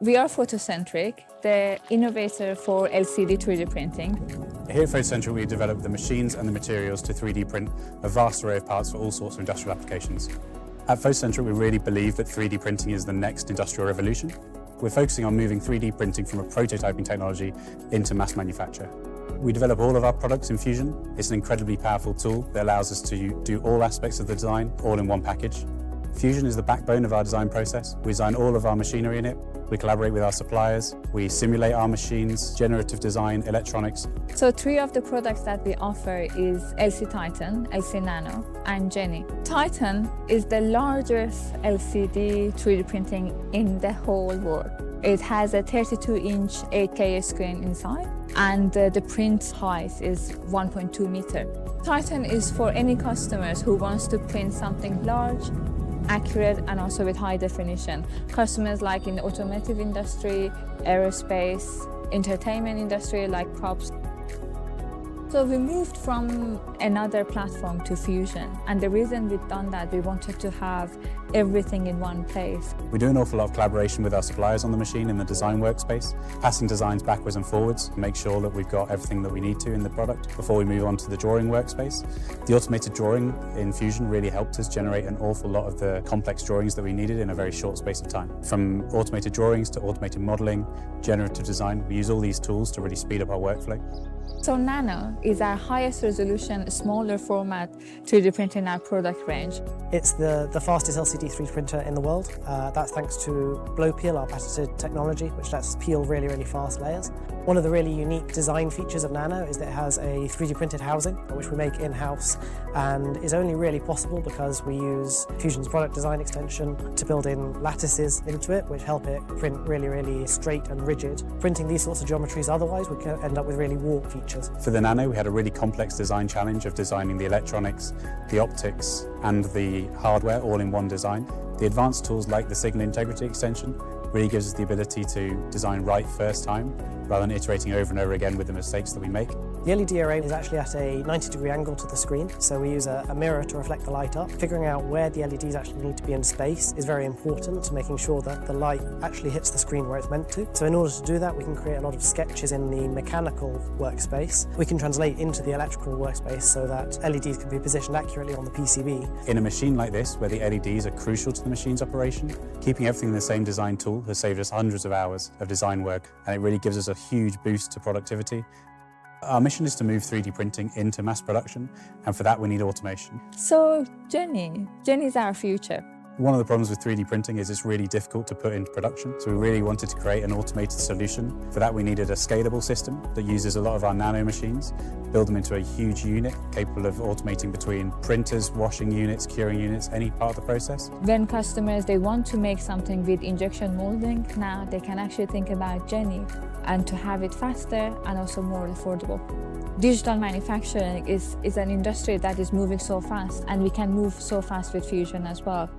We are Photocentric, the innovator for LCD 3D printing. Here at Photocentric, we develop the machines and the materials to 3D print a vast array of parts for all sorts of industrial applications. At Photocentric, we really believe that 3D printing is the next industrial revolution. We're focusing on moving 3D printing from a prototyping technology into mass manufacture. We develop all of our products in Fusion. It's an incredibly powerful tool that allows us to do all aspects of the design all in one package. Fusion is the backbone of our design process. We design all of our machinery in it. We collaborate with our suppliers. We simulate our machines, generative design, electronics. So 3 of the products that we offer is LC Titan, LC Nano, and JENI. Titan is the largest LCD 3D printing in the whole world. It has a 32-inch 8K screen inside, and the print height is 1.2 meter. Titan is for any customers who wants to print something large, accurate, and also with high definition. Customers like in the automotive industry, aerospace, entertainment industry like props. So we moved from another platform to Fusion, and the reason we've done that, we wanted to have everything in one place. We do an awful lot of collaboration with our suppliers on the machine in the design workspace, passing designs backwards and forwards to make sure that we've got everything that we need to in the product before we move on to the drawing workspace. The automated drawing in Fusion really helped us generate an awful lot of the complex drawings that we needed in a very short space of time. From automated drawings to automated modeling, generative design, we use all these tools to really speed up our workflow. So Nano is our highest resolution, smaller format 3D printer in our product range. It's the fastest LCD 3D printer in the world. That's thanks to blow peel, our patented technology, which lets us peel really, really fast layers. One of the really unique design features of Nano is that it has a 3D printed housing, which we make in-house, and is only really possible because we use Fusion's product design extension to build in lattices into it, which help it print really, really straight and rigid. Printing these sorts of geometries otherwise would end up with really warped features. For the Nano, we had a really complex design challenge of designing the electronics, the optics, and the hardware all in one design. The advanced tools like the signal integrity extension really gives us the ability to design right first time, rather than iterating over and over again with the mistakes that we make. The LED array is actually at a 90-degree angle to the screen, so we use a mirror to reflect the light up. Figuring out where the LEDs actually need to be in space is very important to making sure that the light actually hits the screen where it's meant to. So in order to do that, we can create a lot of sketches in the mechanical workspace. We can translate into the electrical workspace so that LEDs can be positioned accurately on the PCB. In a machine like this, where the LEDs are crucial to the machine's operation, keeping everything in the same design tool has saved us hundreds of hours of design work, and it really gives us a huge boost to productivity. Our mission is to move 3D printing into mass production, and for that we need automation. So JENI is our future. One of the problems with 3D printing is it's really difficult to put into production, so we really wanted to create an automated solution. For that we needed a scalable system that uses a lot of our nano machines, build them into a huge unit capable of automating between printers, washing units, curing units, any part of the process. When customers, they want to make something with injection molding, now they can actually think about JENI and to have it faster and also more affordable. Digital manufacturing is an industry that is moving so fast, and we can move so fast with Fusion as well.